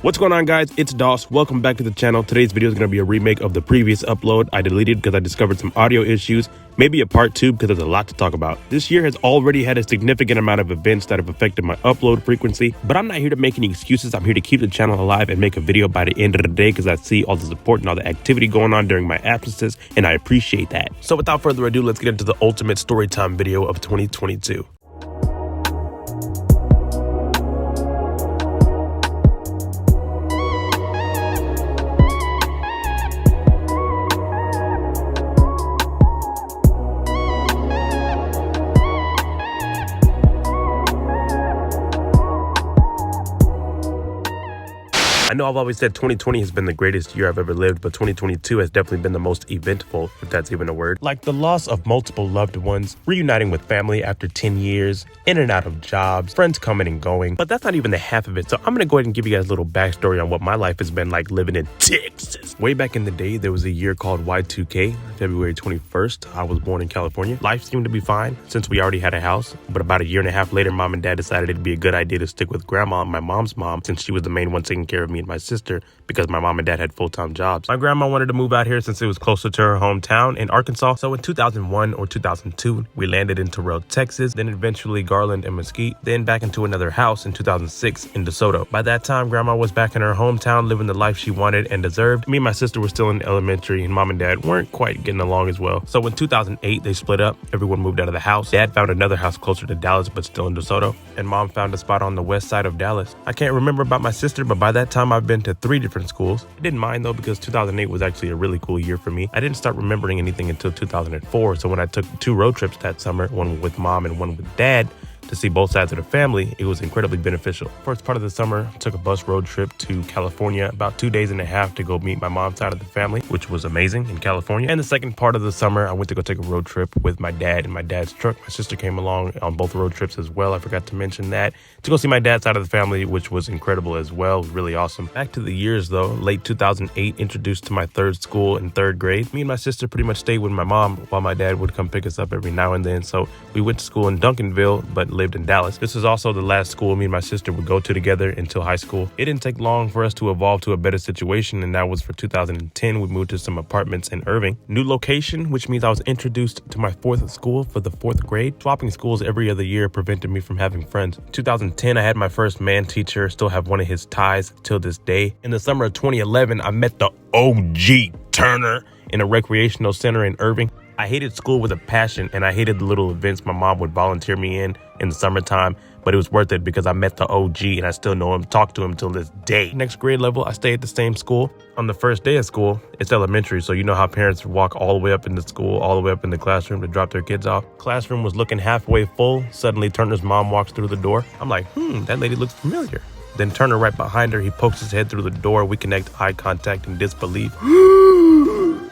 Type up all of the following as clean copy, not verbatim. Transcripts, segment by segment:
What's going on, guys? It's Doss. Welcome back to the channel. Today's video is going to be a remake of the previous upload I deleted because I discovered some audio issues. Maybe a part 2 because there's a lot to talk about. This year has already had a significant amount of events that have affected my upload frequency, but I'm not here to make any excuses. I'm here to keep the channel alive and make a video by the end of the day because I see all the support and all the activity going on during my absences, and I appreciate that. So without further ado, let's get into the ultimate storytime video of 2022. I know I've always said 2020 has been the greatest year I've ever lived, but 2022 has definitely been the most eventful, if that's even a word. Like the loss of multiple loved ones, reuniting with family after 10 years, in and out of jobs, friends coming and going. But that's not even the half of it, so I'm gonna go ahead and give you guys a little backstory on what my life has been like living in Texas. Way back in the day, there was a year called Y2K, February 21st. I was born in California. Life seemed to be fine since we already had a house, but about a year and a half later, mom and dad decided it'd be a good idea to stick with grandma and my mom's mom since she was the main one taking care of me and my sister because my mom and dad had full-time jobs. My grandma wanted to move out here since it was closer to her hometown in Arkansas. So in 2001 or 2002, we landed in Terrell, Texas, then eventually Garland and Mesquite, then back into another house in 2006 in DeSoto. By that time, grandma was back in her hometown living the life she wanted and deserved. Me and my sister were still in elementary and mom and dad weren't quite getting along as well. So in 2008, they split up. Everyone moved out of the house. Dad found another house closer to Dallas, but still in DeSoto. And mom found a spot on the west side of Dallas. I can't remember about my sister, but by that time, I've been to 3 different schools. I didn't mind though because 2008 was actually a really cool year for me. I didn't start remembering anything until 2004. So when I took 2 road trips that summer, one with mom and one with dad, to see both sides of the family, it was incredibly beneficial. First part of the summer, I took a bus road trip to California, about 2 days and a half to go meet my mom's side of the family, which was amazing in California. And the second part of the summer, I went to go take a road trip with my dad in my dad's truck. My sister came along on both road trips as well. I forgot to mention that. To go see my dad's side of the family, which was incredible as well. Really awesome. Back to the years though, late 2008, introduced to my third school in 3rd grade. Me and my sister pretty much stayed with my mom while my dad would come pick us up every now and then. So we went to school in Duncanville, but lived in Dallas. This was also the last school me and my sister would go to together until high school. It didn't take long for us to evolve to a better situation, and that was for 2010. We moved to some apartments in Irving. New location, which means I was introduced to my 4th school for the 4th grade. Swapping schools every other year prevented me from having friends. 2010, I had my first man teacher, still have one of his ties till this day. In the summer of 2011, I met the OG Turner in a recreational center in Irving. I hated school with a passion, and I hated the little events my mom would volunteer me in the summertime, but it was worth it because I met the OG and I still know him, talk to him till this day. Next grade level, I stayed at the same school. On the first day of school, it's elementary, so you know how parents walk all the way up into school, all the way up in the classroom to drop their kids off. Classroom was looking halfway full. Suddenly, Turner's mom walks through the door. I'm like, that lady looks familiar. Then Turner right behind her, he pokes his head through the door. We connect eye contact and disbelief.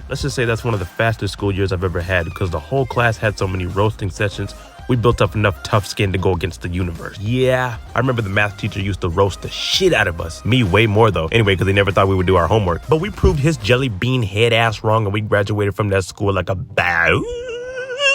Let's just say that's one of the fastest school years I've ever had because the whole class had so many roasting sessions. We built up enough tough skin to go against the universe. Yeah, I remember the math teacher used to roast the shit out of us. Me way more though. Anyway, because he never thought we would do our homework. But we proved his jelly bean head ass wrong and we graduated from that school like a bow.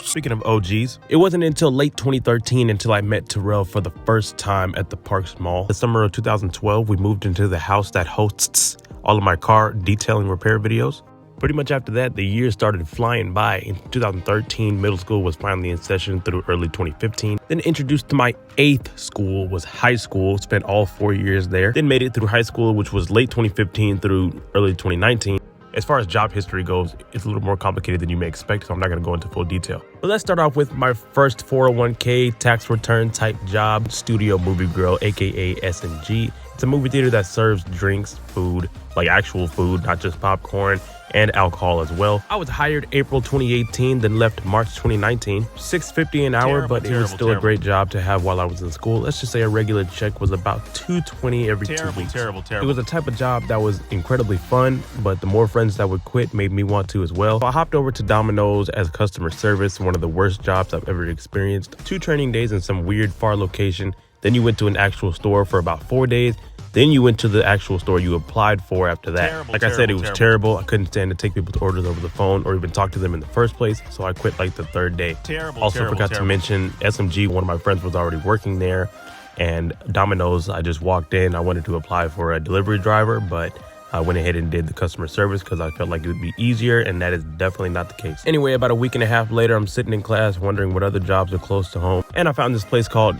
Speaking of OGs, it wasn't until late 2013 until I met Terrell for the first time at the Parks Mall. The summer of 2012, we moved into the house that hosts all of my car detailing repair videos. Pretty much after that, the years started flying by. In 2013, middle school was finally in session through early 2015. Then introduced to my 8th school was high school, spent all 4 years there. Then made it through high school, which was late 2015 through early 2019. As far as job history goes, it's a little more complicated than you may expect, so I'm not going to go into full detail. But let's start off with my first 401k tax return type job, Studio Movie Grill, aka S&G. It's a movie theater that serves drinks, food, like actual food, not just popcorn, and alcohol as well. I was hired April 2018, then left March 2019. $6.50 an hour, but it was still a great job to have while I was in school. Let's just say a regular check was about $220 every 2 weeks. It was a type of job that was incredibly fun, but the more friends that would quit made me want to as well. So I hopped over to Domino's as customer service, one of the worst jobs I've ever experienced. 2 training days in some weird far location. Then you went to an actual store for about 4 days. Then you went to the actual store you applied for after that. Like I said, it was terrible. I couldn't stand to take people's orders over the phone or even talk to them in the first place. So I quit like the 3rd day. Also forgot to mention SMG. One of my friends was already working there. And Domino's, I just walked in. I wanted to apply for a delivery driver, but I went ahead and did the customer service because I felt like it would be easier, and that is definitely not the case. Anyway, about a week and a half later, I'm sitting in class wondering what other jobs are close to home, and I found this place called,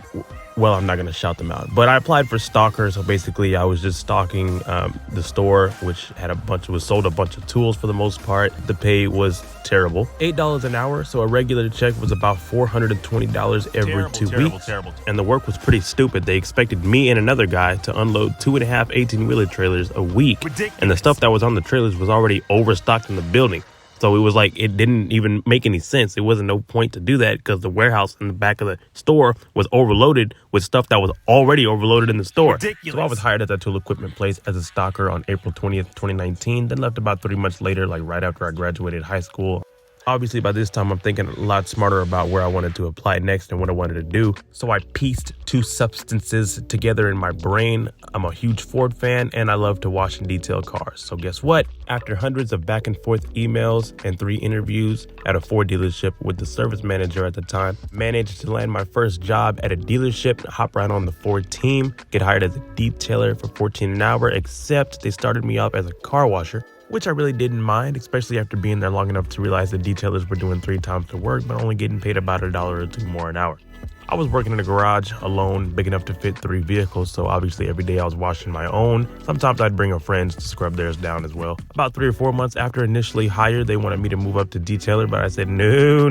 well, I'm not going to shout them out, but I applied for stalker. So basically I was just stalking the store, which was sold a bunch of tools for the most part. The pay was terrible, $8 an hour. So a regular check was about $420 every 2 weeks. Terrible. And the work was pretty stupid. They expected me and another guy to unload 2.5 18-wheeler trailers a week. Ridiculous. And the stuff that was on the trailers was already overstocked in the building. So it was like, it didn't even make any sense. It wasn't no point to do that because the warehouse in the back of the store was overloaded with stuff that was already overloaded in the store. Ridiculous. So I was hired at that tool equipment place as a stalker on April 20th, 2019. Then left about 3 months later, like right after I graduated high school. Obviously, by this time, I'm thinking a lot smarter about where I wanted to apply next and what I wanted to do. So I pieced two substances together in my brain. I'm a huge Ford fan, and I love to wash and detail cars. So guess what? After hundreds of back and forth emails and 3 interviews at a Ford dealership with the service manager at the time, managed to land my first job at a dealership, hop right on the Ford team, get hired as a detailer for $14 an hour, except they started me off as a car washer, which I really didn't mind, especially after being there long enough to realize the detailers were doing 3 times the work, but only getting paid about $1 or $2 more an hour. I was working in a garage alone, big enough to fit 3 vehicles, so obviously every day I was washing my own. Sometimes I'd bring a friend to scrub theirs down as well. About 3 or 4 months after initially hired, they wanted me to move up to detailer, but I said, no,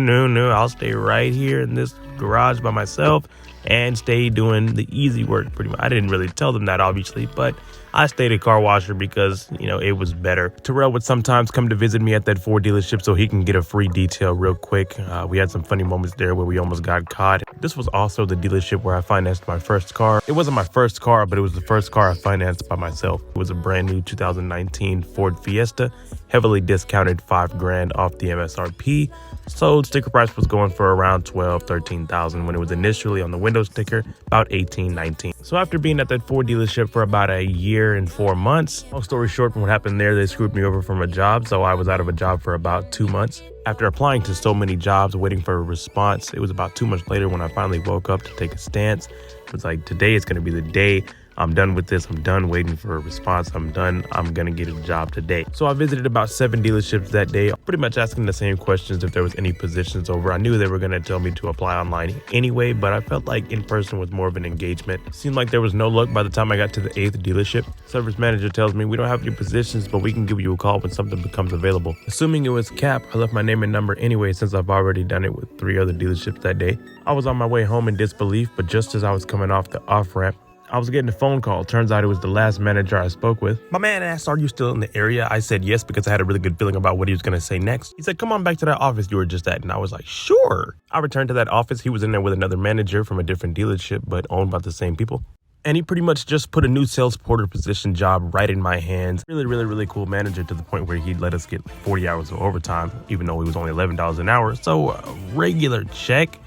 I'll stay right here in this garage by myself and stay doing the easy work pretty much. I didn't really tell them that, obviously, but I stayed a car washer because, it was better. Terrell would sometimes come to visit me at that Ford dealership so he can get a free detail real quick. We had some funny moments there where we almost got caught. This was also the dealership where I financed my first car. It wasn't my first car, but it was the first car I financed by myself. It was a brand new 2019 Ford Fiesta, heavily discounted $5,000 off the MSRP. So sticker price was going for around $12,000, $13,000 when it was initially on the window sticker, about $18,000, $19,000. So after being at that Ford dealership for about a year and 4 months, long story short, from what happened there, they screwed me over from a job. So I was out of a job for about 2 months. After applying to so many jobs, waiting for a response, it was about 2 months later when I finally woke up to take a stance. It was like, today is going to be the day. I'm done with this. I'm done waiting for a response. I'm done. I'm going to get a job today. So I visited about 7 dealerships that day, pretty much asking the same questions if there was any positions over. I knew they were going to tell me to apply online anyway, but I felt like in person was more of an engagement. It seemed like there was no luck by the time I got to the 8th dealership. Service manager tells me, we don't have your positions, but we can give you a call when something becomes available. Assuming it was Cap, I left my name and number anyway since I've already done it with 3 other dealerships that day. I was on my way home in disbelief, but just as I was coming off the off-ramp, I was getting a phone call. Turns out it was the last manager I spoke with. My man asked, are you still in the area? I said yes because I had a really good feeling about what he was going to say next. He said, come on back to that office you were just at. And I was like, sure. I returned to that office. He was in there with another manager from a different dealership, but owned by the same people. And he pretty much just put a new sales porter position job right in my hands. Really cool manager to the point where he'd let us get 40 hours of overtime, even though it was only $11 an hour. So a regular check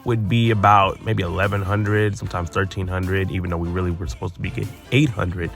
would be about maybe $1,100, sometimes $1,300, even though we really were supposed to be getting $800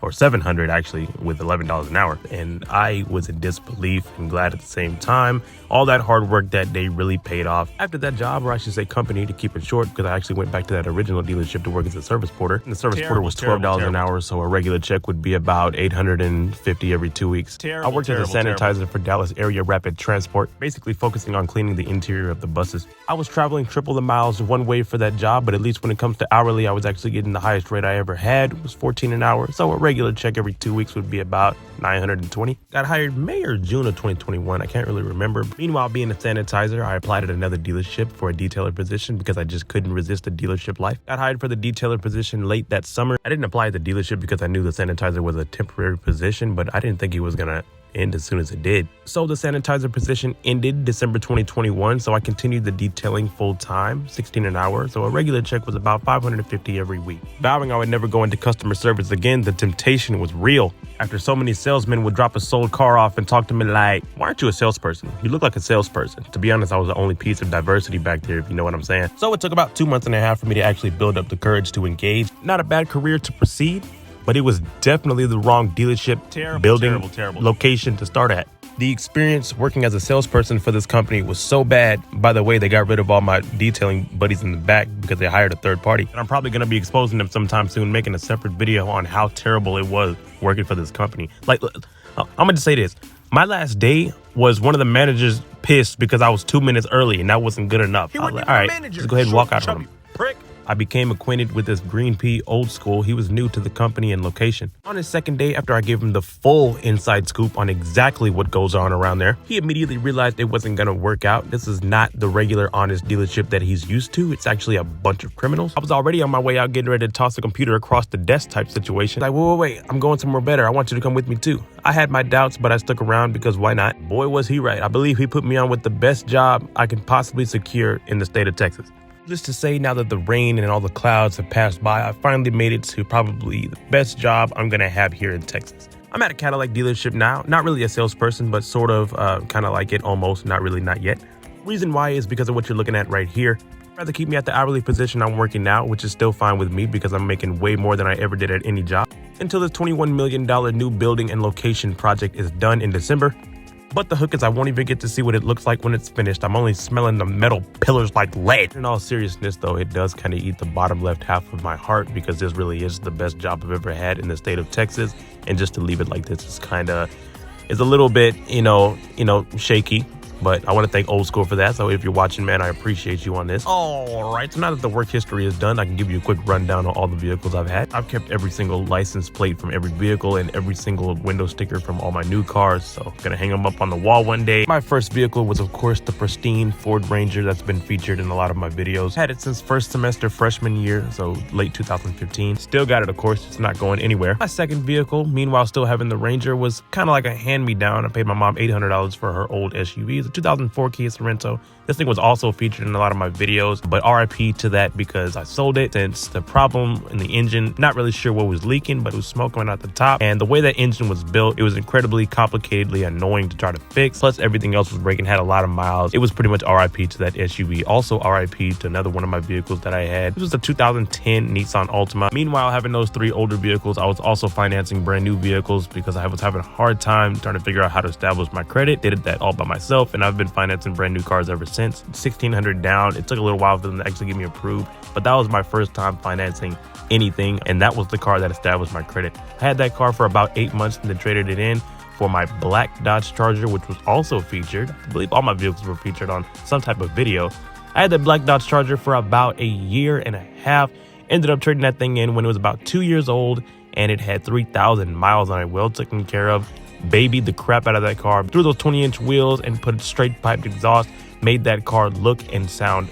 or $700 actually with $11 an hour. And I was in disbelief and glad at the same time. All that hard work that day really paid off. After that job, or I should say company to keep it short, because I actually went back to that original dealership to work as a service porter. And the service porter was $12 an hour, so a regular check would be about $850 every 2 weeks. I worked as a sanitizer for Dallas Area Rapid Transport, basically focusing on cleaning the interior of the buses. I was traveling triple the miles one way for that job, but at least when it comes to hourly, I was actually getting the highest rate I ever had. It was $14 an hour, so a regular check every 2 weeks would be about $920. Got hired May or June of 2021, I can't really remember. Meanwhile, being a sanitizer, I applied at another dealership for a detailer position because I just couldn't resist the dealership life. Got hired for the detailer position late that summer. I didn't apply at the dealership because I knew the sanitizer was a temporary position, but I didn't think it was gonna end as soon as it did. So the sanitizer position ended December 2021, so I continued the detailing full time, $16 an hour, so a regular check was about $550 every week. Vowing I would never go into customer service again, the temptation was real. After so many salesmen would drop a sold car off and talk to me like, why aren't you a salesperson? You look like a salesperson. To be honest, I was the only piece of diversity back there, if you know what I'm saying. So it took about 2 months and a half for me to actually build up the courage to engage. Not a bad career to proceed, but it was definitely the wrong dealership, building, location to start at. The experience working as a salesperson for this company was so bad. By the way, they got rid of all my detailing buddies in the back because they hired a third party. And I'm probably going to be exposing them sometime soon, making a separate video on how terrible it was working for this company. Like, I'm going to just say this. My last day was one of the managers pissed because I was 2 minutes early and that wasn't good enough. I was like, all right, just go ahead and walk out on him. Prick. I became acquainted with this Green Pea old school. He was new to the company and location. On his second day, after I gave him the full inside scoop on exactly what goes on around there, he immediately realized it wasn't gonna work out. This is not the regular honest dealership that he's used to. It's actually a bunch of criminals. I was already on my way out getting ready to toss the computer across the desk type situation. Like, wait, I'm going somewhere better. I want you to come with me too. I had my doubts, but I stuck around because why not? Boy, was he right. I believe he put me on with the best job I can possibly secure in the state of Texas. Just to say, now that the rain and all the clouds have passed by, I finally made it to probably the best job I'm gonna have here in Texas. I'm at a Cadillac dealership now, not really a salesperson, but sort of kind of like it, almost, not really, not yet. Reason why is because of what you're looking at right here. I'd rather keep me at the hourly position I'm working now, which is still fine with me because I'm making way more than I ever did at any job, until this $21 million new building and location project is done in December. But the hook is I won't even get to see what it looks like when it's finished. I'm only smelling the metal pillars like lead. In all seriousness, though, it does kind of eat the bottom left half of my heart because this really is the best job I've ever had in the state of Texas. And just to leave it like this is a little bit, shaky. But I want to thank Old School for that. So if you're watching, man, I appreciate you on this. All right. So now that the work history is done, I can give you a quick rundown on all the vehicles I've had. I've kept every single license plate from every vehicle and every single window sticker from all my new cars. So I'm going to hang them up on the wall one day. My first vehicle was, of course, the pristine Ford Ranger that's been featured in a lot of my videos. Had it since first semester freshman year, so late 2015. Still got it, of course. It's not going anywhere. My second vehicle, meanwhile still having the Ranger, was kind of like a hand-me-down. I paid my mom $800 for her old SUV. A 2004 Kia Sorento. This thing was also featured in a lot of my videos, but RIP to that because I sold it since the problem in the engine, not really sure what was leaking, but it was smoke coming out the top. And the way that engine was built, it was incredibly complicatedly annoying to try to fix. Plus everything else was breaking, had a lot of miles. It was pretty much RIP to that SUV. Also RIP to another one of my vehicles that I had. This was a 2010 Nissan Altima. Meanwhile, having those three older vehicles, I was also financing brand new vehicles because I was having a hard time trying to figure out how to establish my credit. Did that all by myself, and I've been financing brand new cars ever since. $1,600 down. It took a little while for them to actually get me approved, but that was my first time financing anything, and that was the car that established my credit. I had that car for about 8 months and then traded it in for my black Dodge Charger, which was also featured. I believe all my vehicles were featured on some type of video. I had that black Dodge Charger for about a year and a half. Ended up trading that thing in when it was about 2 years old, and it had 3,000 miles on it, well taken care of. Babied the crap out of that car, threw those 20-inch wheels and put straight piped exhaust, made that car look and sound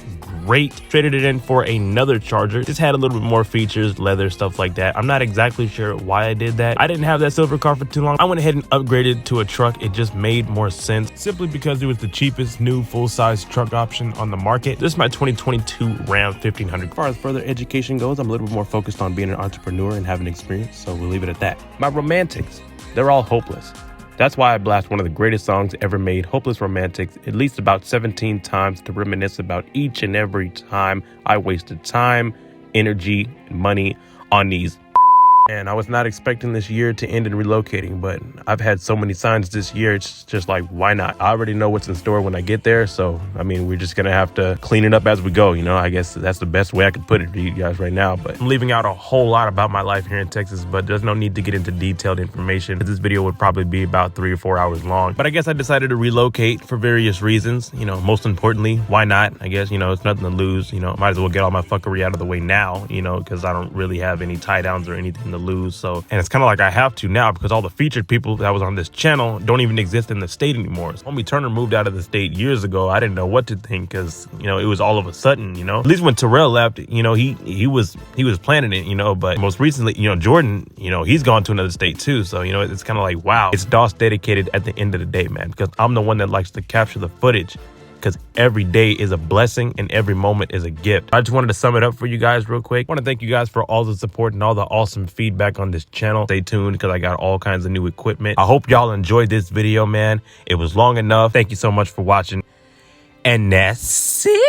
great. Traded it in for another Charger. Just had a little bit more features, leather, stuff like that. I'm not exactly sure why I did that. I didn't have that silver car for too long. I went ahead and upgraded to a truck. It just made more sense simply because it was the cheapest new full-size truck option on the market. This is my 2022 Ram 1500. As far as further education goes, I'm a little bit more focused on being an entrepreneur and having experience, so we'll leave it at that. My romantics, they're all hopeless. That's why I blast one of the greatest songs ever made, Hopeless Romantics, at least about 17 times to reminisce about each and every time I wasted time, energy, and money on these. And I was not expecting this year to end in relocating, but I've had so many signs this year. It's just like, why not? I already know what's in store when I get there. So, I mean, we're just going to have to clean it up as we go. I guess that's the best way I could put it to you guys right now. But I'm leaving out a whole lot about my life here in Texas, but there's no need to get into detailed information. This video would probably be about 3 or 4 hours long. But I guess I decided to relocate for various reasons. Most importantly, why not? I guess, it's nothing to lose. Might as well get all my fuckery out of the way now, because I don't really have any tie downs or anything to lose. So, and it's kind of like I have to now because all the featured people that was on this channel don't even exist in the state anymore. Homie Turner moved out of the state years ago. I didn't know what to think because, it was all of a sudden, at least when Terrell left, he was planning it, but most recently, Jordan, he's gone to another state too. So, it's kind of like, wow, it's DOS dedicated at the end of the day, man, because I'm the one that likes to capture the footage. Because every day is a blessing and every moment is a gift. I just wanted to sum it up for you guys real quick. I want to thank you guys for all the support and all the awesome feedback on this channel. Stay tuned because I got all kinds of new equipment. I hope y'all enjoyed this video, man. It was long enough. Thank you so much for watching. And that's it.